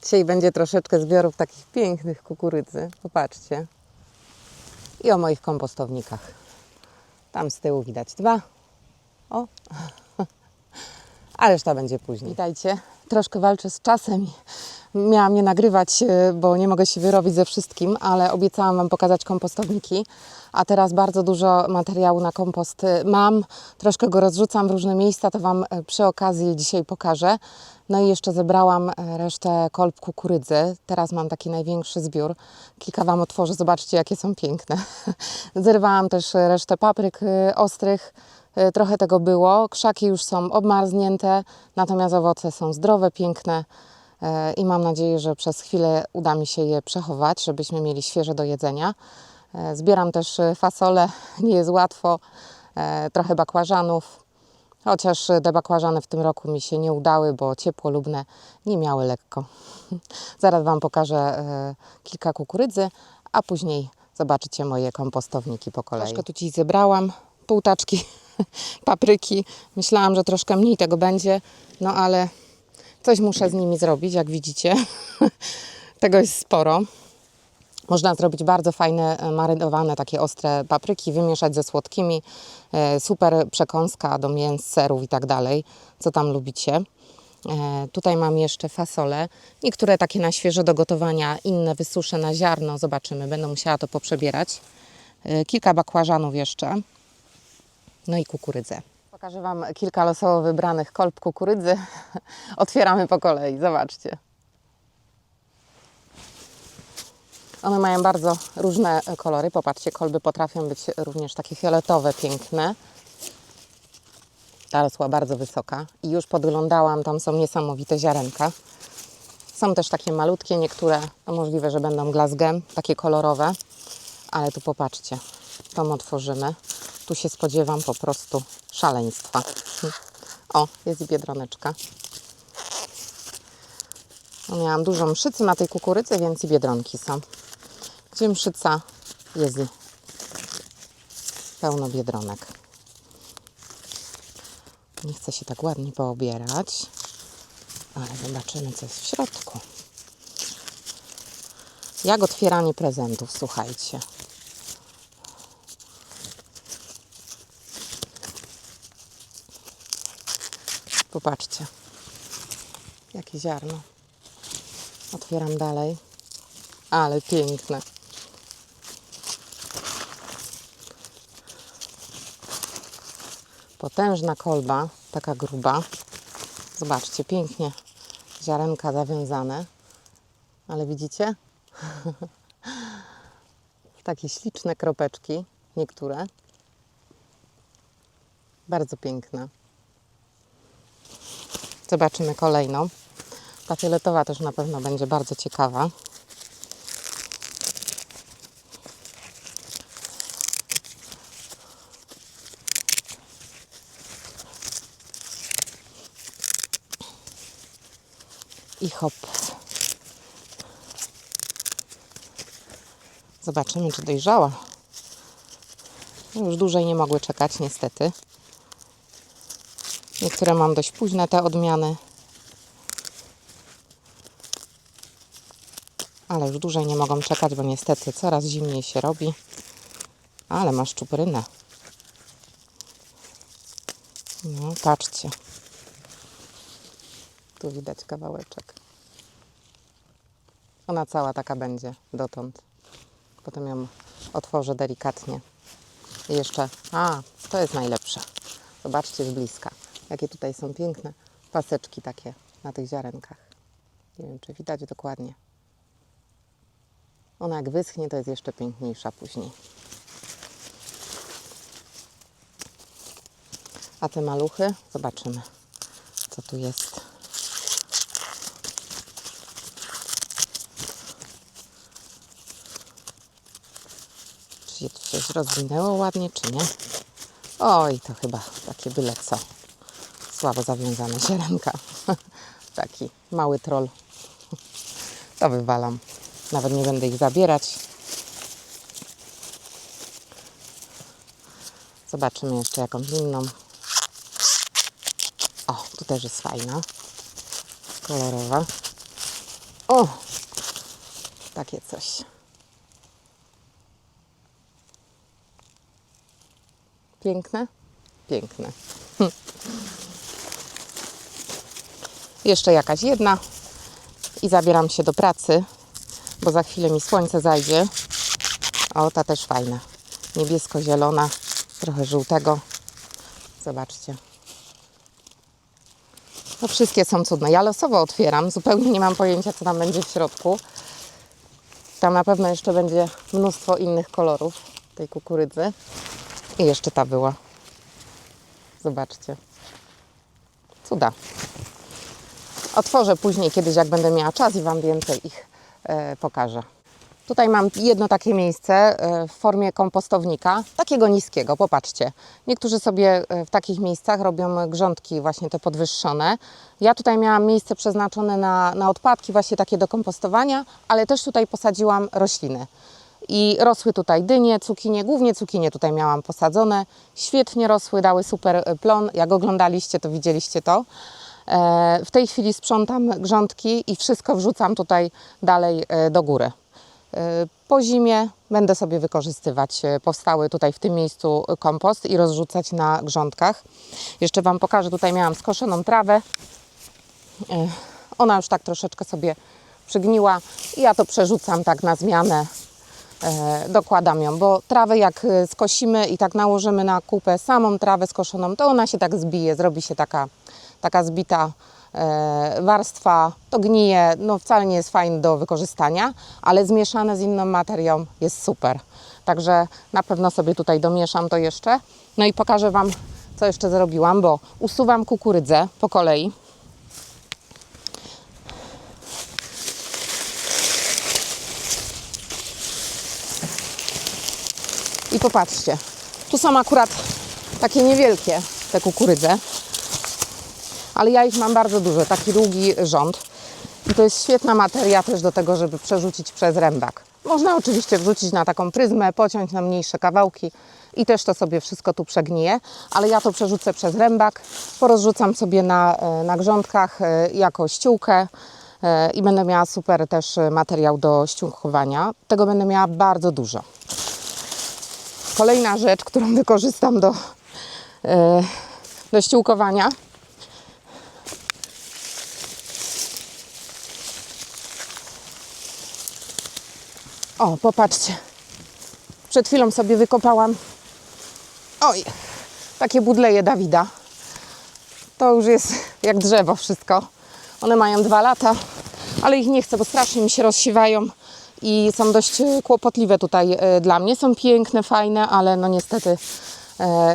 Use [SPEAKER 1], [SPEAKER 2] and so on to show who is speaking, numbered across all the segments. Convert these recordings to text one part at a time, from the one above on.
[SPEAKER 1] Dzisiaj będzie troszeczkę zbiorów takich pięknych kukurydzy. Popatrzcie. I o moich kompostownikach. Tam z tyłu widać 2. O, a reszta będzie później. Witajcie. Troszkę walczę z czasem. Miałam nie nagrywać, bo nie mogę się wyrobić ze wszystkim, ale obiecałam Wam pokazać kompostowniki. A teraz bardzo dużo materiału na kompost mam. Troszkę go rozrzucam w różne miejsca, to Wam przy okazji dzisiaj pokażę. No i jeszcze zebrałam resztę kolb kukurydzy. Teraz mam taki największy zbiór. Kilka Wam otworzę, zobaczcie jakie są piękne. Zerwałam też resztę papryk ostrych. Trochę tego było. Krzaki już są obmarznięte, natomiast owoce są zdrowe, piękne i mam nadzieję, że przez chwilę uda mi się je przechować, żebyśmy mieli świeże do jedzenia. Zbieram też fasolę, nie jest łatwo, trochę bakłażanów, chociaż te bakłażany w tym roku mi się nie udały, bo ciepłolubne nie miały lekko. Zaraz Wam pokażę kilka kukurydzy, a później zobaczycie moje kompostowniki po kolei. Troszkę tu dziś zebrałam, pół taczki papryki. Myślałam, że troszkę mniej tego będzie, no ale coś muszę z nimi zrobić, jak widzicie. Tego jest sporo. Można zrobić bardzo fajne, marynowane, takie ostre papryki, wymieszać ze słodkimi. Super przekąska do mięs, serów i tak dalej, co tam lubicie. Tutaj mam jeszcze fasolę. Niektóre takie na świeżo do gotowania, inne wysuszę na ziarno. Zobaczymy, będę musiała to poprzebierać. Kilka bakłażanów jeszcze. No i kukurydzę. Pokażę Wam kilka losowo wybranych kolb kukurydzy. Otwieramy po kolei, zobaczcie. One mają bardzo różne kolory. Popatrzcie, kolby potrafią być również takie fioletowe, piękne. Ta rosła bardzo wysoka i już podglądałam, tam są niesamowite ziarenka. Są też takie malutkie, niektóre, no możliwe, że będą glazgiem, takie kolorowe. Ale tu popatrzcie, tą otworzymy. Tu się spodziewam po prostu szaleństwa. O, jest i biedroneczka. No, miałam dużo mszycy na tej kukurydzy, więc i biedronki są. Gdzie mszyca, jest i pełno biedronek. Nie chcę się tak ładnie poobierać, ale zobaczymy, co jest w środku. Jak otwieranie prezentów, słuchajcie. Popatrzcie, jakie ziarno. Otwieram dalej, ale piękne. Potężna kolba, taka gruba. Zobaczcie, pięknie ziarenka zawiązane, ale widzicie? Takie śliczne kropeczki, niektóre. Bardzo piękne. Zobaczymy kolejną. Ta fioletowa też na pewno będzie bardzo ciekawa. I hop. Zobaczymy, czy dojrzała. Już dłużej nie mogły czekać, niestety. Niektóre mam dość późne, te odmiany. Ale już dłużej nie mogą czekać, bo niestety coraz zimniej się robi. Ale masz czuprynę. No, patrzcie. Tu widać kawałeczek. Ona cała taka będzie dotąd. Potem ją otworzę delikatnie. I jeszcze, to jest najlepsze. Zobaczcie z bliska, jakie tutaj są piękne paseczki takie na tych ziarenkach. Nie wiem, czy widać dokładnie. Ona jak wyschnie, to jest jeszcze piękniejsza później. A te maluchy, zobaczymy, co tu jest. Czy się coś rozwinęło ładnie, czy nie? Oj, to chyba takie byle co. Słabo zawiązane ziarenka. Taki mały troll. To wywalam. Nawet nie będę ich zabierać. Zobaczymy jeszcze jakąś inną. O, tu też jest fajna. Kolorowa. O! Takie coś. Piękne? Piękne. Jeszcze jakaś jedna i zabieram się do pracy, bo za chwilę mi słońce zajdzie. O, ta też fajna. Niebiesko-zielona, trochę żółtego. Zobaczcie. No wszystkie są cudne. Ja losowo otwieram, zupełnie nie mam pojęcia, co tam będzie w środku. Tam na pewno jeszcze będzie mnóstwo innych kolorów tej kukurydzy. I jeszcze ta była. Zobaczcie. Cuda. Otworzę później kiedyś, jak będę miała czas i Wam więcej ich pokażę. Tutaj mam jedno takie miejsce w formie kompostownika, takiego niskiego, popatrzcie. Niektórzy sobie w takich miejscach robią grządki właśnie te podwyższone. Ja tutaj miałam miejsce przeznaczone na odpadki, właśnie takie do kompostowania, ale też tutaj posadziłam rośliny. I rosły tutaj dynie, cukinie, głównie cukinie tutaj miałam posadzone. Świetnie rosły, dały super plon. Jak oglądaliście, to widzieliście to. W tej chwili sprzątam grządki i wszystko wrzucam tutaj dalej do góry. Po zimie będę sobie wykorzystywać powstały tutaj w tym miejscu kompost i rozrzucać na grządkach. Jeszcze Wam pokażę, tutaj miałam skoszoną trawę. Ona już tak troszeczkę sobie przygniła i ja to przerzucam tak na zmianę. Dokładam ją, bo trawę jak skosimy i tak nałożymy na kupę samą trawę skoszoną, to ona się tak zbije, zrobi się taka zbita warstwa, to gnije, no wcale nie jest fajne do wykorzystania, ale zmieszane z inną materią jest super. Także na pewno sobie tutaj domieszam to jeszcze. No i pokażę Wam, co jeszcze zrobiłam, bo usuwam kukurydzę po kolei. I popatrzcie, tu są akurat takie niewielkie te kukurydze, ale ja ich mam bardzo dużo, taki długi rząd. I to jest świetna materia też do tego, żeby przerzucić przez rębak. Można oczywiście wrzucić na taką pryzmę, pociąć na mniejsze kawałki i też to sobie wszystko tu przegnije, ale ja to przerzucę przez rębak, porozrzucam sobie na grządkach jako ściółkę i będę miała super też materiał do ściółkowania. Tego będę miała bardzo dużo. Kolejna rzecz, którą wykorzystam do ściółkowania. O, popatrzcie. Przed chwilą sobie wykopałam takie budleje Dawida. To już jest jak drzewo wszystko. One mają 2 lata, ale ich nie chcę, bo strasznie mi się rozsiewają i są dość kłopotliwe tutaj dla mnie. Są piękne, fajne, ale no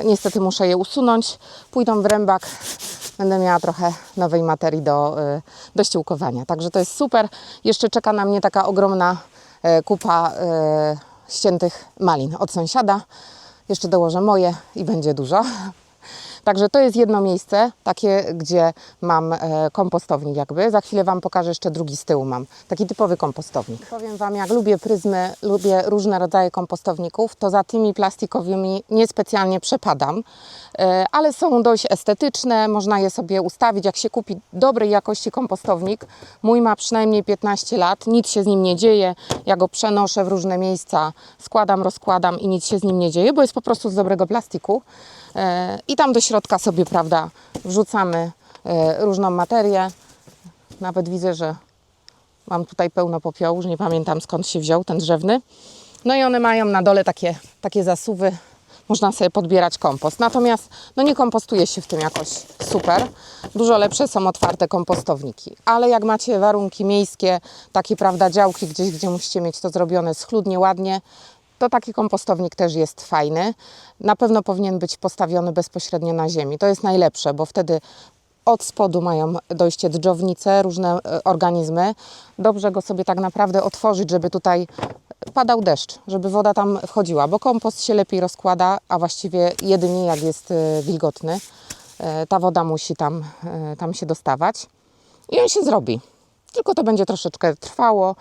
[SPEAKER 1] niestety muszę je usunąć. Pójdą w rębak, będę miała trochę nowej materii do ściółkowania. Także to jest super. Jeszcze czeka na mnie taka ogromna kupa ściętych malin od sąsiada. Jeszcze dołożę moje i będzie dużo. Także to jest jedno miejsce, takie, gdzie mam kompostownik jakby. Za chwilę Wam pokażę, jeszcze drugi z tyłu mam. Taki typowy kompostownik. Powiem Wam, jak lubię pryzmy, lubię różne rodzaje kompostowników, to za tymi plastikowymi niespecjalnie przepadam. Ale są dość estetyczne, można je sobie ustawić. Jak się kupi dobrej jakości kompostownik, mój ma przynajmniej 15 lat, nic się z nim nie dzieje. Ja go przenoszę w różne miejsca, składam, rozkładam i nic się z nim nie dzieje, bo jest po prostu z dobrego plastiku. I tam do środka sobie, prawda, wrzucamy różną materię. Nawet widzę, że mam tutaj pełno popiołu, już nie pamiętam skąd się wziął ten drzewny. No i one mają na dole takie zasuwy, można sobie podbierać kompost. Natomiast no nie kompostuje się w tym jakoś super. Dużo lepsze są otwarte kompostowniki. Ale jak macie warunki miejskie, takie, prawda, działki gdzieś, gdzie musicie mieć to zrobione schludnie, ładnie, to taki kompostownik też jest fajny. Na pewno powinien być postawiony bezpośrednio na ziemi. To jest najlepsze, bo wtedy od spodu mają dojście dżdżownice, różne organizmy. Dobrze go sobie tak naprawdę otworzyć, żeby tutaj padał deszcz, żeby woda tam wchodziła, bo kompost się lepiej rozkłada, a właściwie jedynie jak jest wilgotny. Ta woda musi tam się dostawać i on się zrobi. Tylko to będzie troszeczkę trwało.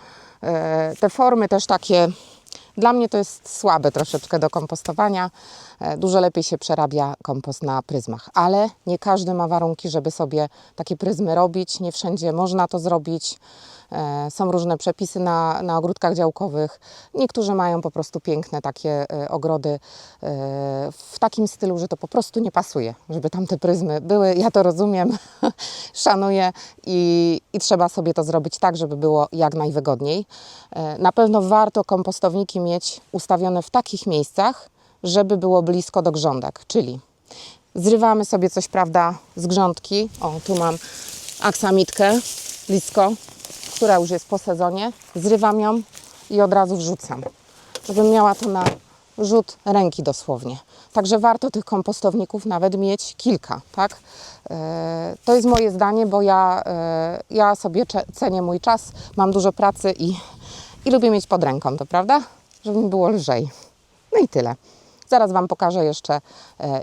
[SPEAKER 1] Te formy też takie, dla mnie to jest słabe troszeczkę do kompostowania, Dużo lepiej się przerabia kompost na pryzmach, ale nie każdy ma warunki, żeby sobie takie pryzmy robić. Nie wszędzie można to zrobić. Są różne przepisy na ogródkach działkowych. Niektórzy mają po prostu piękne takie ogrody w takim stylu, że to po prostu nie pasuje, żeby tam te pryzmy były. Ja to rozumiem, szanuję i trzeba sobie to zrobić tak, żeby było jak najwygodniej. Na pewno warto kompostowniki mieć ustawione w takich miejscach, żeby było blisko do grządek, czyli zrywamy sobie coś, prawda, z grządki. O, tu mam aksamitkę blisko, która już jest po sezonie. Zrywam ją i od razu wrzucam, żebym miała to na rzut ręki dosłownie. Także warto tych kompostowników nawet mieć kilka, tak? To jest moje zdanie, bo ja sobie cenię mój czas, mam dużo pracy i lubię mieć pod ręką, to prawda? Żeby mi było lżej. No i tyle. Zaraz Wam pokażę jeszcze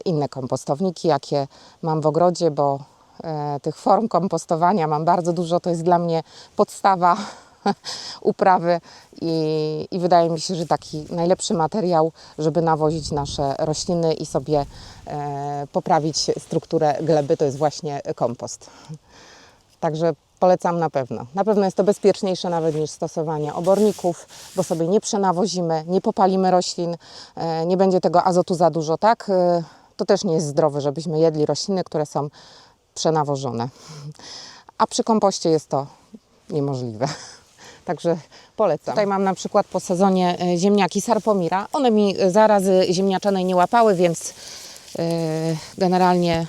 [SPEAKER 1] inne kompostowniki, jakie mam w ogrodzie, bo tych form kompostowania mam bardzo dużo. To jest dla mnie podstawa uprawy i wydaje mi się, że taki najlepszy materiał, żeby nawozić nasze rośliny i sobie poprawić strukturę gleby, to jest właśnie kompost. Także polecam na pewno. Na pewno jest to bezpieczniejsze nawet niż stosowanie oborników, bo sobie nie przenawozimy, nie popalimy roślin, nie będzie tego azotu za dużo, tak? To też nie jest zdrowe, żebyśmy jedli rośliny, które są przenawożone. A przy kompoście jest to niemożliwe. Także polecam. Tutaj mam na przykład po sezonie ziemniaki Sarpomira. One mi zarazy ziemniaczanej nie łapały, więc generalnie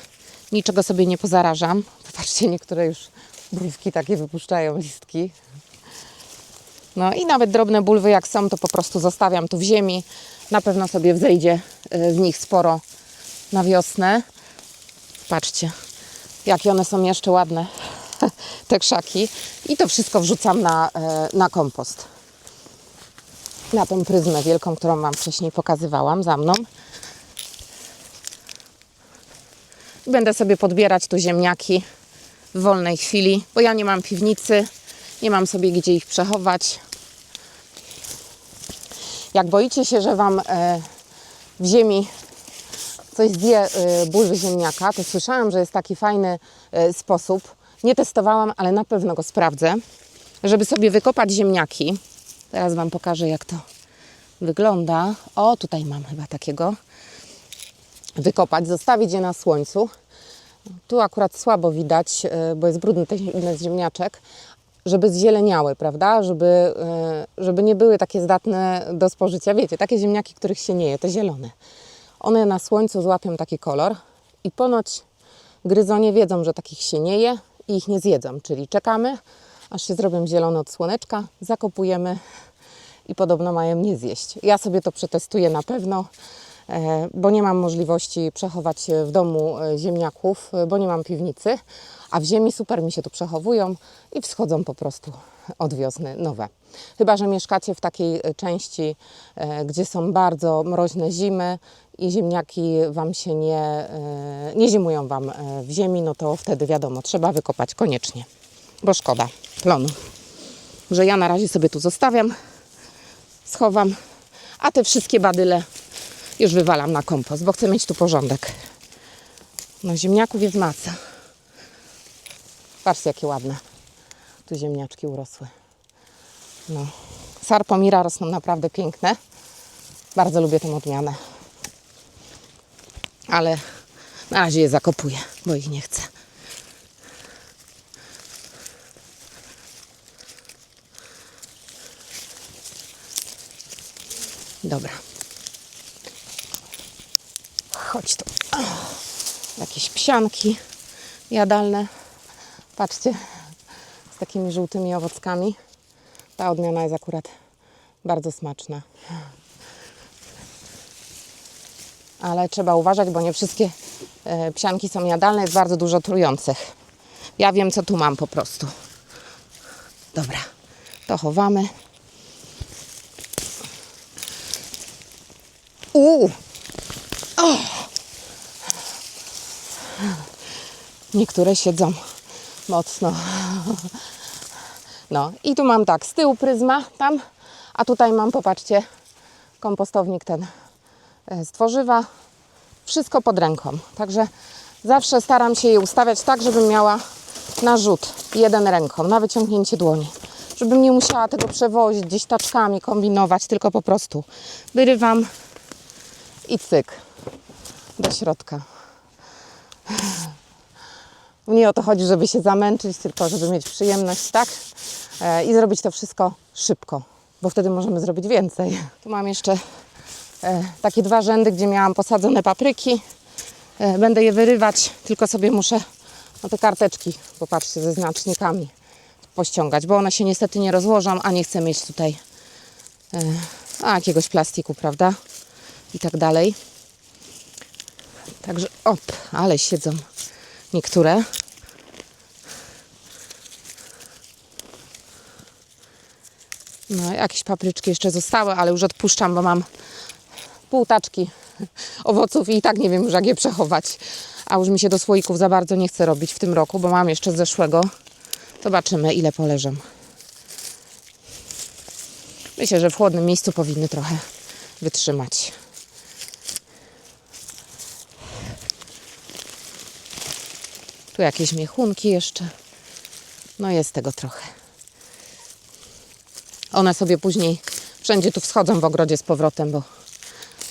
[SPEAKER 1] niczego sobie nie pozarażam. Zobaczcie, niektóre już bulwki takie wypuszczają listki. No i nawet drobne bulwy jak są, to po prostu zostawiam tu w ziemi. Na pewno sobie wzejdzie w nich sporo na wiosnę. Patrzcie, jakie one są jeszcze ładne, te krzaki. I to wszystko wrzucam na kompost. Na tą pryzmę wielką, którą Wam wcześniej pokazywałam za mną. Będę sobie podbierać tu ziemniaki w wolnej chwili, bo ja nie mam piwnicy, nie mam sobie gdzie ich przechować. Jak boicie się, że Wam w ziemi coś zje bulwy ziemniaka, to słyszałam, że jest taki fajny sposób. Nie testowałam, ale na pewno go sprawdzę, żeby sobie wykopać ziemniaki. Teraz Wam pokażę, jak to wygląda. O, tutaj mam chyba takiego. Wykopać, zostawić je na słońcu. Tu akurat słabo widać, bo jest brudny ten ziemniaczek, żeby zzieleniały, prawda? Żeby nie były takie zdatne do spożycia. Wiecie, takie ziemniaki, których się nie je, te zielone. One na słońcu złapią taki kolor i ponoć gryzonie wiedzą, że takich się nie je i ich nie zjedzą. Czyli czekamy, aż się zrobią zielone od słoneczka, zakopujemy i podobno mają nie zjeść. Ja sobie to przetestuję na pewno, bo nie mam możliwości przechować w domu ziemniaków, bo nie mam piwnicy, a w ziemi super mi się tu przechowują i wschodzą po prostu od wiosny nowe. Chyba że mieszkacie w takiej części, gdzie są bardzo mroźne zimy i ziemniaki Wam się nie zimują Wam w ziemi, no to wtedy wiadomo, trzeba wykopać koniecznie, bo szkoda plonu. Że ja na razie sobie tu zostawiam, schowam, a te wszystkie badyle już wywalam na kompost, bo chcę mieć tu porządek. No ziemniaków jest masa. Patrzcie, jakie ładne tu ziemniaczki urosły. No. Sarpomira rosną naprawdę piękne. Bardzo lubię tę odmianę. Ale na razie je zakopuję, bo ich nie chcę. Dobra. Chodź tu. Jakieś psianki jadalne. Patrzcie, z takimi żółtymi owockami. Ta odmiana jest akurat bardzo smaczna. Ale trzeba uważać, bo nie wszystkie psianki są jadalne. Jest bardzo dużo trujących. Ja wiem, co tu mam po prostu. Dobra, to chowamy. O! Niektóre siedzą mocno. No i tu mam tak, z tyłu pryzma tam, a tutaj mam, popatrzcie, kompostownik ten z tworzywa. wszystko pod ręką. Także zawsze staram się je ustawiać tak, żebym miała na rzut jeden ręką, na wyciągnięcie dłoni. Żebym nie musiała tego przewozić gdzieś taczkami, kombinować, tylko po prostu wyrywam i cyk do środka. Nie o to chodzi, żeby się zamęczyć, tylko żeby mieć przyjemność, tak? I zrobić to wszystko szybko, bo wtedy możemy zrobić więcej. Tu mam jeszcze takie 2 rzędy, gdzie miałam posadzone papryki. Będę je wyrywać, tylko sobie muszę te karteczki, popatrzcie, ze znacznikami pościągać, bo one się niestety nie rozłożą, a nie chcę mieć tutaj jakiegoś plastiku, prawda? I tak dalej. Także ale siedzą niektóre. No, jakieś papryczki jeszcze zostały, ale już odpuszczam, bo mam pół taczki owoców i tak nie wiem już, jak je przechować. A już mi się do słoików za bardzo nie chce robić w tym roku, bo mam jeszcze z zeszłego. Zobaczymy, ile poleżą. Myślę, że w chłodnym miejscu powinny trochę wytrzymać. Tu jakieś miechunki jeszcze. No jest tego trochę. One sobie później wszędzie tu wschodzą w ogrodzie z powrotem, bo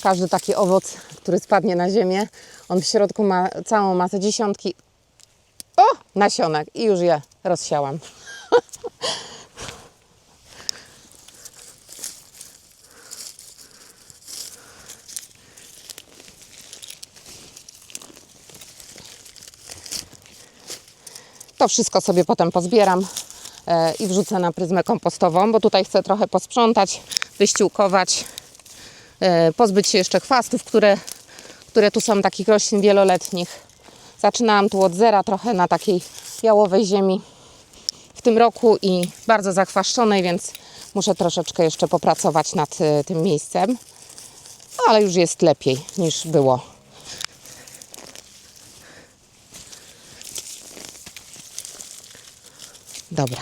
[SPEAKER 1] każdy taki owoc, który spadnie na ziemię, on w środku ma całą masę dziesiątki nasionek i już je rozsiałam. To wszystko sobie potem pozbieram i wrzucę na pryzmę kompostową, bo tutaj chcę trochę posprzątać, wyściółkować, pozbyć się jeszcze chwastów, które tu są, takich roślin wieloletnich. Zaczynałam tu od zera, trochę na takiej jałowej ziemi w tym roku i bardzo zachwaszczonej, więc muszę troszeczkę jeszcze popracować nad tym miejscem, ale już jest lepiej niż było. Dobra.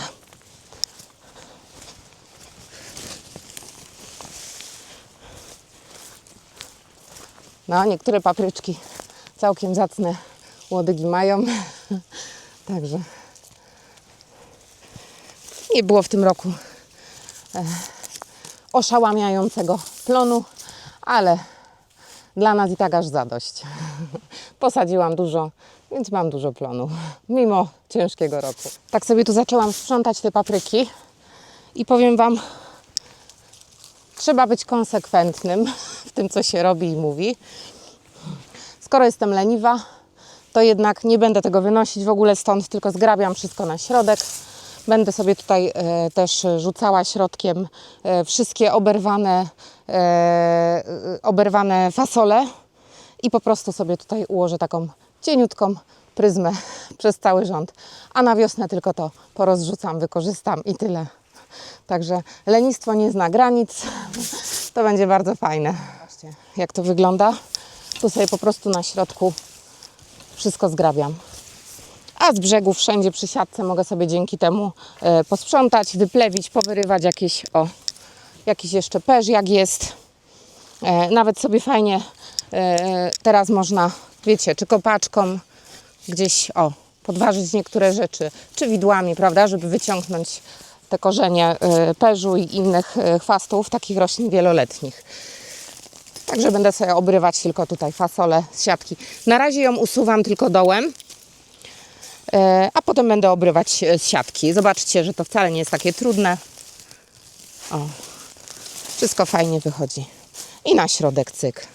[SPEAKER 1] No, niektóre papryczki całkiem zacne łodygi mają. Także nie było w tym roku oszałamiającego plonu, ale dla nas i tak aż zadość. Posadziłam dużo, więc mam dużo plonu, mimo ciężkiego roku. Tak sobie tu zaczęłam sprzątać te papryki i powiem Wam, trzeba być konsekwentnym w tym, co się robi i mówi. Skoro jestem leniwa, to jednak nie będę tego wynosić w ogóle stąd, tylko zgrabiam wszystko na środek. Będę sobie tutaj też rzucała środkiem wszystkie oberwane fasole i po prostu sobie tutaj ułożę taką cieniutką pryzmę przez cały rząd. A na wiosnę tylko to porozrzucam, wykorzystam i tyle. Także lenistwo nie zna granic. To będzie bardzo fajne. Zobaczcie, jak to wygląda. Tu sobie po prostu na środku wszystko zgrabiam. A z brzegów wszędzie przy siatce mogę sobie dzięki temu posprzątać, wyplewić, powyrywać jakiś jeszcze perz, jak jest. Nawet sobie fajnie teraz można, wiecie, czy kopaczką gdzieś podważyć niektóre rzeczy, czy widłami, prawda, żeby wyciągnąć te korzenie perzu i innych chwastów, takich roślin wieloletnich. Także będę sobie obrywać tylko tutaj fasolę z siatki. Na razie ją usuwam tylko dołem, a potem będę obrywać z siatki. Zobaczcie, że to wcale nie jest takie trudne. Wszystko fajnie wychodzi. I na środek cyk.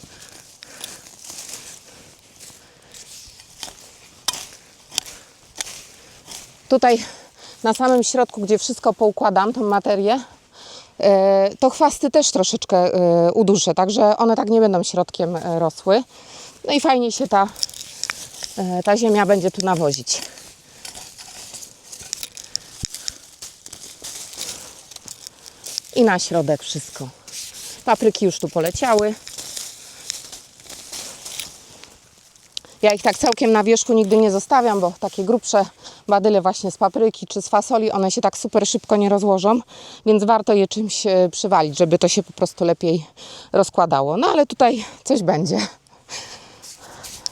[SPEAKER 1] Tutaj na samym środku, gdzie wszystko poukładam, tą materię, to chwasty też troszeczkę uduszę, także one tak nie będą środkiem rosły. No i fajnie się ta ziemia będzie tu nawozić. I na środek wszystko. Papryki już tu poleciały. Ja ich tak całkiem na wierzchu nigdy nie zostawiam, bo takie grubsze badyle właśnie z papryki czy z fasoli, one się tak super szybko nie rozłożą, więc warto je czymś przywalić, żeby to się po prostu lepiej rozkładało. No ale tutaj coś będzie.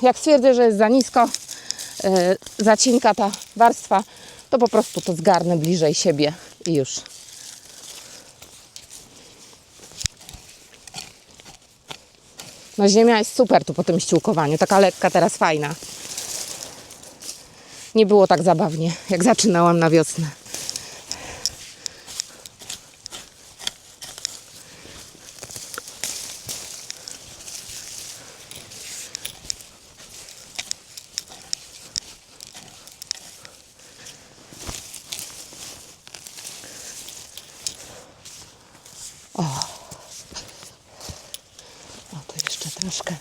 [SPEAKER 1] Jak stwierdzę, że jest za nisko, za cienka ta warstwa, to po prostu to zgarnę bliżej siebie i już. No ziemia jest super tu po tym ściółkowaniu, taka lekka, teraz fajna. Nie było tak zabawnie, jak zaczynałam na wiosnę. O, to jeszcze troszkę.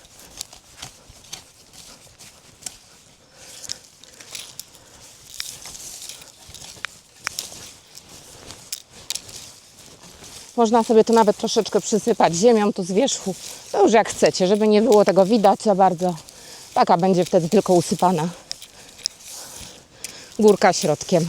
[SPEAKER 1] Można sobie to nawet troszeczkę przysypać ziemią tu z wierzchu. To już jak chcecie, żeby nie było tego widać za bardzo. Taka będzie wtedy tylko usypana górka środkiem.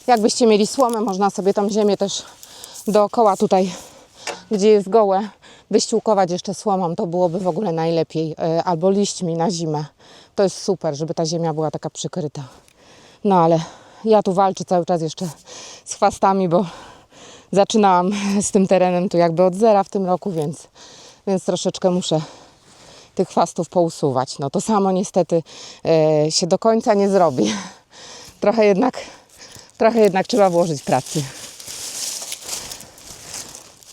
[SPEAKER 1] Jakbyście mieli słomę, można sobie tą ziemię też dookoła tutaj, gdzie jest gołe, wyściółkować jeszcze słomą. To byłoby w ogóle najlepiej. Albo liśćmi na zimę. To jest super, żeby ta ziemia była taka przykryta. No ale ja tu walczę cały czas jeszcze z chwastami, bo zaczynałam z tym terenem tu jakby od zera w tym roku, więc troszeczkę muszę tych chwastów pousuwać. No to samo niestety się do końca nie zrobi. Trochę jednak trzeba włożyć pracy.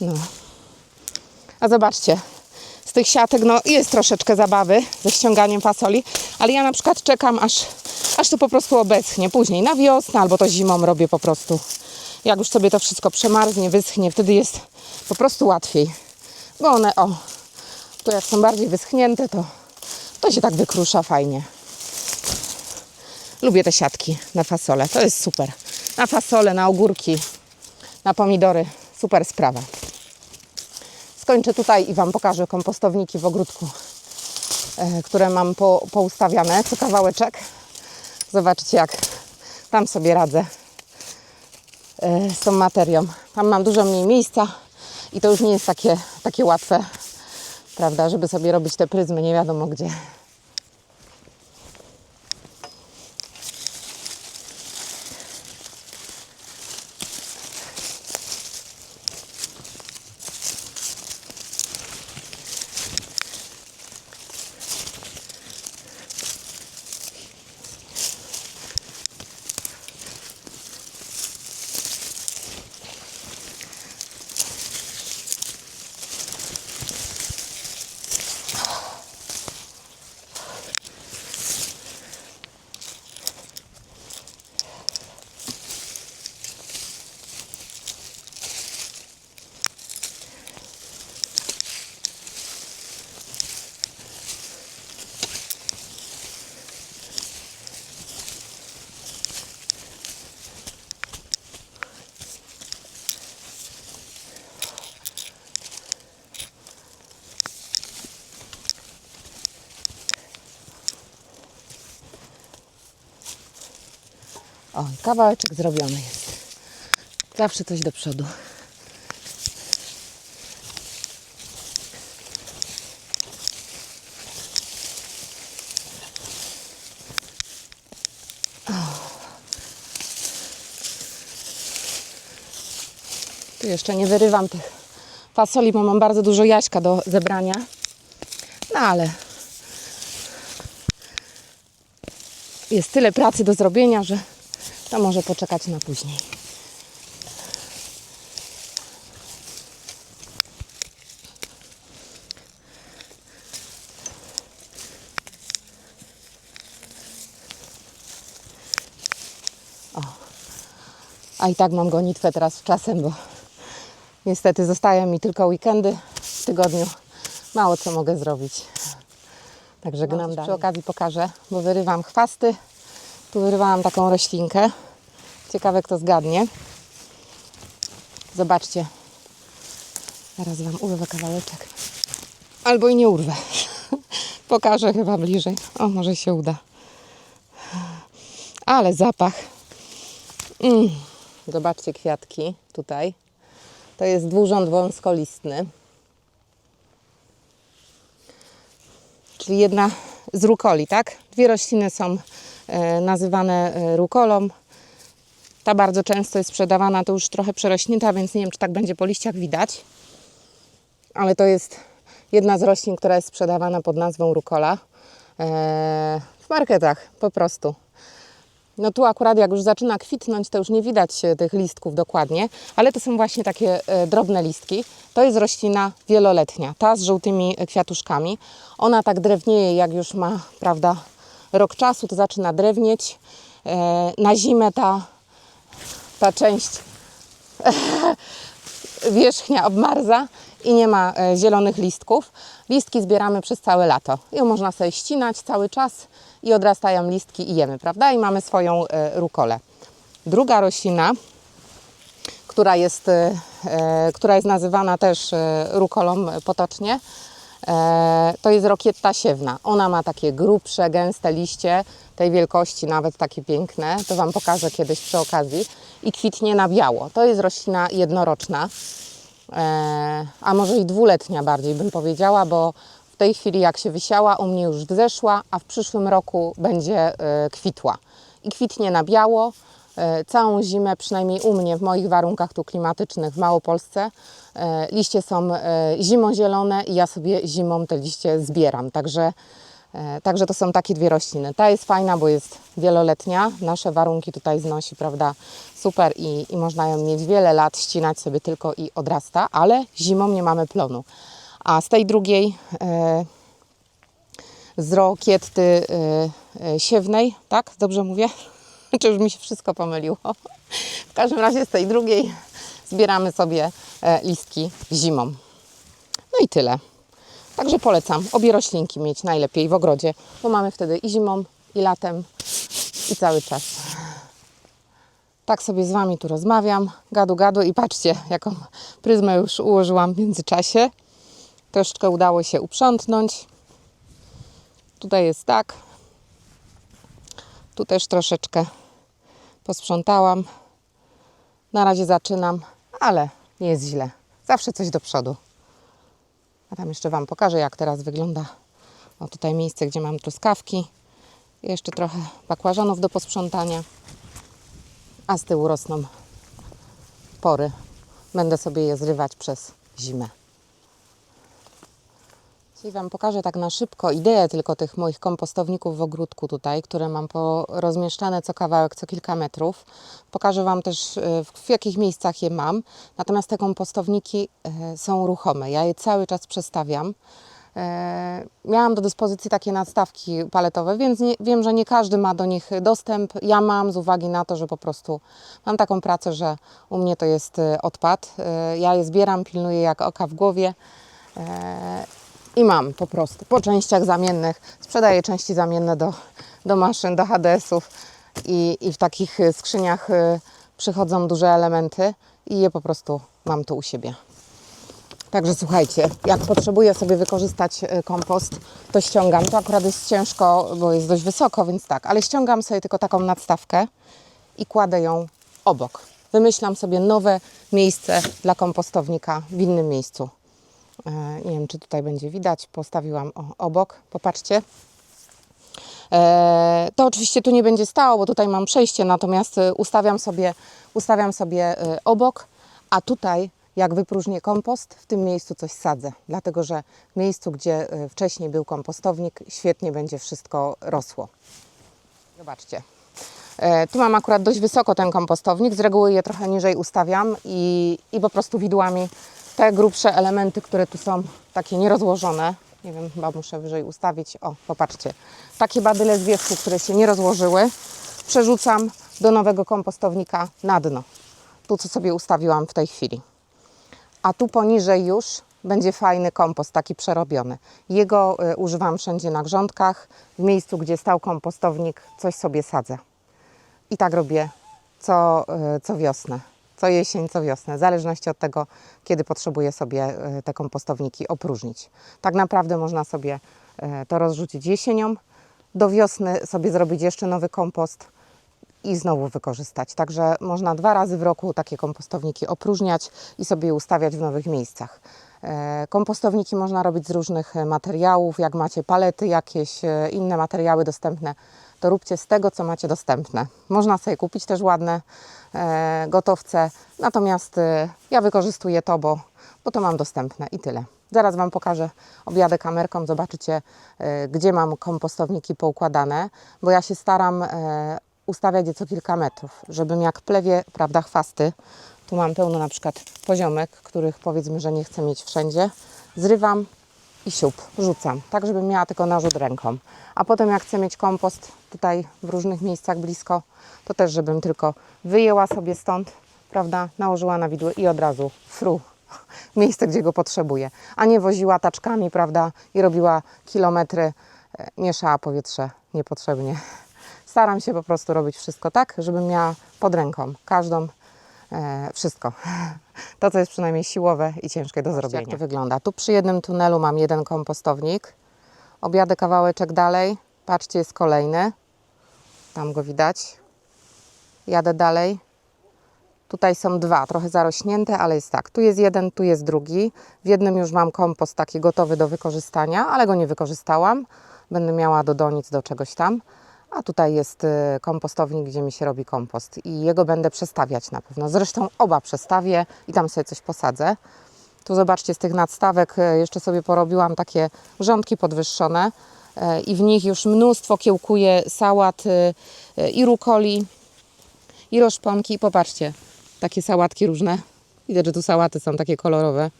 [SPEAKER 1] No. A zobaczcie, z tych siatek no jest troszeczkę zabawy ze ściąganiem fasoli, ale ja na przykład czekam aż to po prostu obeschnie. Później na wiosnę albo to zimą robię po prostu. Jak już sobie to wszystko przemarznie, wyschnie, wtedy jest po prostu łatwiej. Bo one, to jak są bardziej wyschnięte, to się tak wykrusza fajnie. Lubię te siatki na fasolę, to jest super. Na fasolę, na ogórki, na pomidory, super sprawa. Skończę tutaj i Wam pokażę kompostowniki w ogródku, które mam poustawiane, co kawałeczek. Zobaczcie, jak tam sobie radzę z tą materią. Tam mam dużo mniej miejsca i to już nie jest takie łatwe, prawda, żeby sobie robić te pryzmy nie wiadomo gdzie. O, kawałeczek zrobiony jest. Zawsze coś do przodu. Tu jeszcze nie wyrywam tych fasoli, bo mam bardzo dużo jaśka do zebrania. No ale jest tyle pracy do zrobienia, że to może poczekać na później. O. A i tak mam gonitwę teraz z czasem, bo niestety zostają mi tylko weekendy w tygodniu. Mało co mogę zrobić. Także gnam dalej. Przy okazji pokażę, bo wyrywam chwasty. Tu wyrywałam taką roślinkę. Ciekawe, kto zgadnie. Zobaczcie. Zaraz Wam urwę kawałeczek. Albo i nie urwę. Pokażę chyba bliżej. O, może się uda. Ale zapach. Zobaczcie kwiatki tutaj. To jest dwurząd wąskolistny. Czyli jedna z rukoli, tak? Dwie rośliny są nazywane rukolą. Ta bardzo często jest sprzedawana, to już trochę przerośnięta, więc nie wiem, czy tak będzie po liściach widać. Ale to jest jedna z roślin, która jest sprzedawana pod nazwą rukola w marketach po prostu. No tu akurat jak już zaczyna kwitnąć, to już nie widać tych listków dokładnie, ale to są właśnie takie drobne listki. To jest roślina wieloletnia, ta z żółtymi kwiatuszkami. Ona tak drewnieje, jak już ma, prawda, rok czasu, to zaczyna drewnieć. Na zimę ta część wierzchnia obmarza i nie ma zielonych listków. Listki zbieramy przez całe lato. Ją można sobie ścinać cały czas i odrastają listki i jemy, prawda? I mamy swoją rukolę. Druga roślina, która jest nazywana też rukolą potocznie, to jest rokietta siewna. Ona ma takie grubsze, gęste liście, tej wielkości, nawet takie piękne. To Wam pokażę kiedyś przy okazji. I kwitnie na biało. To jest roślina jednoroczna, a może i dwuletnia bardziej bym powiedziała, bo w tej chwili jak się wysiała, u mnie już wzeszła, a w przyszłym roku będzie kwitła. I kwitnie na biało. Całą zimę, przynajmniej u mnie, w moich warunkach tu klimatycznych w Małopolsce, liście są zimozielone i ja sobie zimą te liście zbieram. Także to są takie dwie rośliny. Ta jest fajna, bo jest wieloletnia. Nasze warunki tutaj znosi, prawda, super i można ją mieć wiele lat, ścinać sobie tylko i odrasta, ale zimą nie mamy plonu. A z tej drugiej, z rokietty siewnej, tak? Dobrze mówię? Czy już mi się wszystko pomyliło? W każdym razie z tej drugiej zbieramy sobie listki zimą. No i tyle. Także polecam obie roślinki mieć najlepiej w ogrodzie, bo mamy wtedy i zimą, i latem, i cały czas. Tak sobie z Wami tu rozmawiam, gadu i patrzcie, jaką pryzmę już ułożyłam w międzyczasie. Troszeczkę udało się uprzątnąć. Tutaj jest tak. Tu też troszeczkę posprzątałam. Na razie zaczynam, ale nie jest źle. Zawsze coś do przodu. A tam jeszcze Wam pokażę, jak teraz wygląda. O, tutaj miejsce, gdzie mam truskawki. Jeszcze trochę bakłażanów do posprzątania. A z tyłu rosną pory. Będę sobie je zrywać przez zimę. Dzisiaj Wam pokażę tak na szybko ideę tylko tych moich kompostowników w ogródku tutaj, które mam rozmieszczane co kawałek, co kilka metrów. Pokażę Wam też, w jakich miejscach je mam. Natomiast te kompostowniki są ruchome. Ja je cały czas przestawiam. Miałam do dyspozycji takie nadstawki paletowe, więc wiem, że nie każdy ma do nich dostęp. Ja mam z uwagi na to, że po prostu mam taką pracę, że u mnie to jest odpad. Ja je zbieram, pilnuję jak oka w głowie. I mam po prostu po częściach zamiennych, sprzedaję części zamienne do maszyn, do HDS-ów i w takich skrzyniach przychodzą duże elementy i je po prostu mam tu u siebie. Także słuchajcie, jak potrzebuję sobie wykorzystać kompost, to ściągam. To akurat jest ciężko, bo jest dość wysoko, więc tak, ale ściągam sobie tylko taką nadstawkę i kładę ją obok. Wymyślam sobie nowe miejsce dla kompostownika w innym miejscu. Nie wiem, czy tutaj będzie widać. Postawiłam obok. Popatrzcie. To oczywiście tu nie będzie stało, bo tutaj mam przejście, natomiast ustawiam sobie obok, a tutaj jak wypróżnię kompost, w tym miejscu coś sadzę. Dlatego, że w miejscu, gdzie wcześniej był kompostownik, świetnie będzie wszystko rosło. Zobaczcie. Tu mam akurat dość wysoko ten kompostownik. Z reguły je trochę niżej ustawiam i po prostu widłami te grubsze elementy, które tu są takie nierozłożone, nie wiem, chyba muszę wyżej ustawić. O, popatrzcie. Takie badyle z wierzchu, które się nie rozłożyły, przerzucam do nowego kompostownika na dno. Tu, co sobie ustawiłam w tej chwili. A tu poniżej już będzie fajny kompost, taki przerobiony. Jego używam wszędzie na grządkach. W miejscu, gdzie stał kompostownik, coś sobie sadzę. I tak robię co wiosnę. Co jesień, co wiosnę, w zależności od tego, kiedy potrzebuję sobie te kompostowniki opróżnić. Tak naprawdę można sobie to rozrzucić jesienią, do wiosny sobie zrobić jeszcze nowy kompost i znowu wykorzystać. Także można 2 razy w roku takie kompostowniki opróżniać i sobie je ustawiać w nowych miejscach. Kompostowniki można robić z różnych materiałów. Jak macie palety, jakieś inne materiały dostępne, to róbcie z tego, co macie dostępne. Można sobie kupić też ładne gotowce, natomiast ja wykorzystuję to, bo to mam dostępne i tyle. Zaraz Wam pokażę, objadę kamerką, zobaczycie, gdzie mam kompostowniki poukładane, bo ja się staram ustawiać je co kilka metrów, żebym jak plewie, prawda, chwasty, tu mam pełno na przykład poziomek, których powiedzmy, że nie chcę mieć wszędzie, zrywam i siup, rzucam, tak żebym miała tylko narzut ręką. A potem jak chcę mieć kompost tutaj w różnych miejscach blisko, to też żebym tylko wyjęła sobie stąd, prawda, nałożyła na widły i od razu fru, miejsce, gdzie go potrzebuję, a nie woziła taczkami, prawda, i robiła kilometry, mieszała powietrze niepotrzebnie. Staram się po prostu robić wszystko tak, żebym miała pod ręką wszystko. To, co jest przynajmniej siłowe i ciężkie do zrobienia. Jak to wygląda. Tu przy jednym tunelu mam jeden kompostownik. Objadę kawałeczek dalej. Patrzcie, jest kolejny. Tam go widać. Jadę dalej. Tutaj są 2, trochę zarośnięte, ale jest tak. Tu jest jeden, tu jest drugi. W jednym już mam kompost taki gotowy do wykorzystania, ale go nie wykorzystałam. Będę miała do donic, do czegoś tam. A tutaj jest kompostownik, gdzie mi się robi kompost i jego będę przestawiać na pewno. Zresztą oba przestawię i tam sobie coś posadzę. Tu zobaczcie, z tych nadstawek jeszcze sobie porobiłam takie grządki podwyższone i w nich już mnóstwo kiełkuje sałat i rukoli, i roszponki. Popatrzcie, takie sałatki różne. Widać, że tu sałaty są takie kolorowe,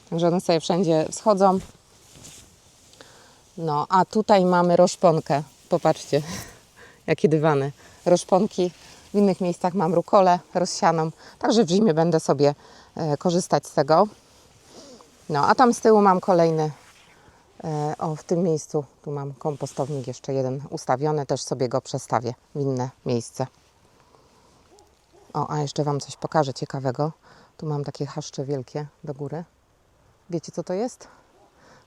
[SPEAKER 1] także one sobie wszędzie wschodzą. No, a tutaj mamy roszponkę. Popatrzcie. Jakie dywany, roszponki. W innych miejscach mam rukolę rozsianą, także w zimie będę sobie korzystać z tego. No, a tam z tyłu mam kolejny, w tym miejscu, tu mam kompostownik jeszcze jeden ustawiony, też sobie go przestawię w inne miejsce. O, a jeszcze Wam coś pokażę ciekawego. Tu mam takie chaszcze wielkie do góry. Wiecie, co to jest?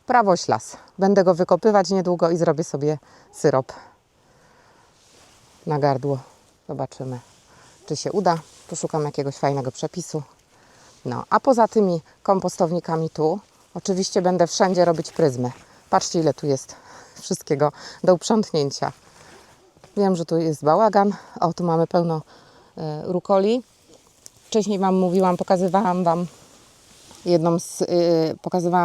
[SPEAKER 1] Prawoślas. Będę go wykopywać niedługo i zrobię sobie syrop na gardło. Zobaczymy, czy się uda. Poszukam jakiegoś fajnego przepisu. No, a poza tymi kompostownikami tu, oczywiście będę wszędzie robić pryzmy. Patrzcie, ile tu jest wszystkiego do uprzątnięcia. Wiem, że tu jest bałagan. O, tu mamy pełno rukoli. Wcześniej Wam mówiłam, pokazywałam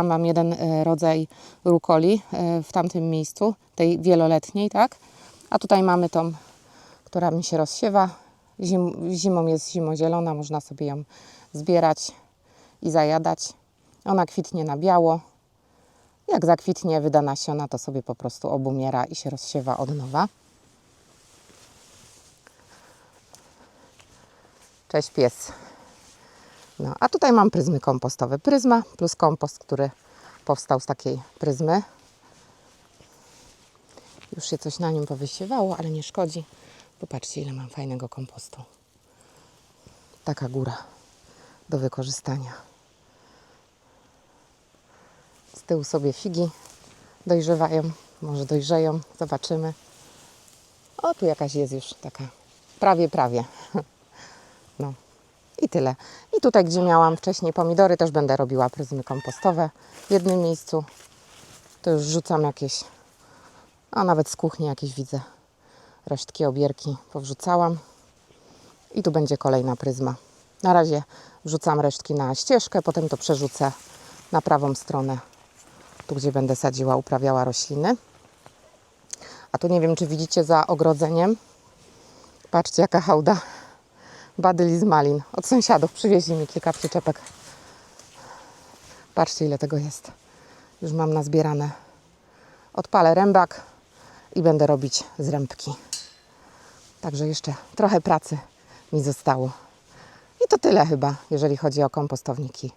[SPEAKER 1] Wam jeden rodzaj rukoli w tamtym miejscu, tej wieloletniej, tak? A tutaj mamy tą, która mi się rozsiewa. Zimą jest zimozielona, można sobie ją zbierać i zajadać. Ona kwitnie na biało. Jak zakwitnie, wyda nasiona, to sobie po prostu obumiera i się rozsiewa od nowa. Cześć pies. No, a tutaj mam pryzmy kompostowe. Pryzma plus kompost, który powstał z takiej pryzmy. Już się coś na nim powysiewało, ale nie szkodzi. Popatrzcie, ile mam fajnego kompostu. Taka góra do wykorzystania. Z tyłu sobie figi dojrzewają. Może dojrzeją, zobaczymy. O, tu jakaś jest już taka prawie. No i tyle. I tutaj, gdzie miałam wcześniej pomidory, też będę robiła pryzmy kompostowe w jednym miejscu. To już rzucam jakieś, a nawet z kuchni jakieś widzę resztki, obierki powrzucałam. I tu będzie kolejna pryzma. Na razie wrzucam resztki na ścieżkę, potem to przerzucę na prawą stronę, tu gdzie będę sadziła, uprawiała rośliny. A tu nie wiem, czy widzicie za ogrodzeniem. Patrzcie, jaka hałda badyli z malin. Od sąsiadów przywieźli mi kilka przyczepek. Patrzcie, ile tego jest. Już mam nazbierane. Odpalę rębak i będę robić zrębki. Także jeszcze trochę pracy mi zostało. I to tyle chyba, jeżeli chodzi o kompostowniki.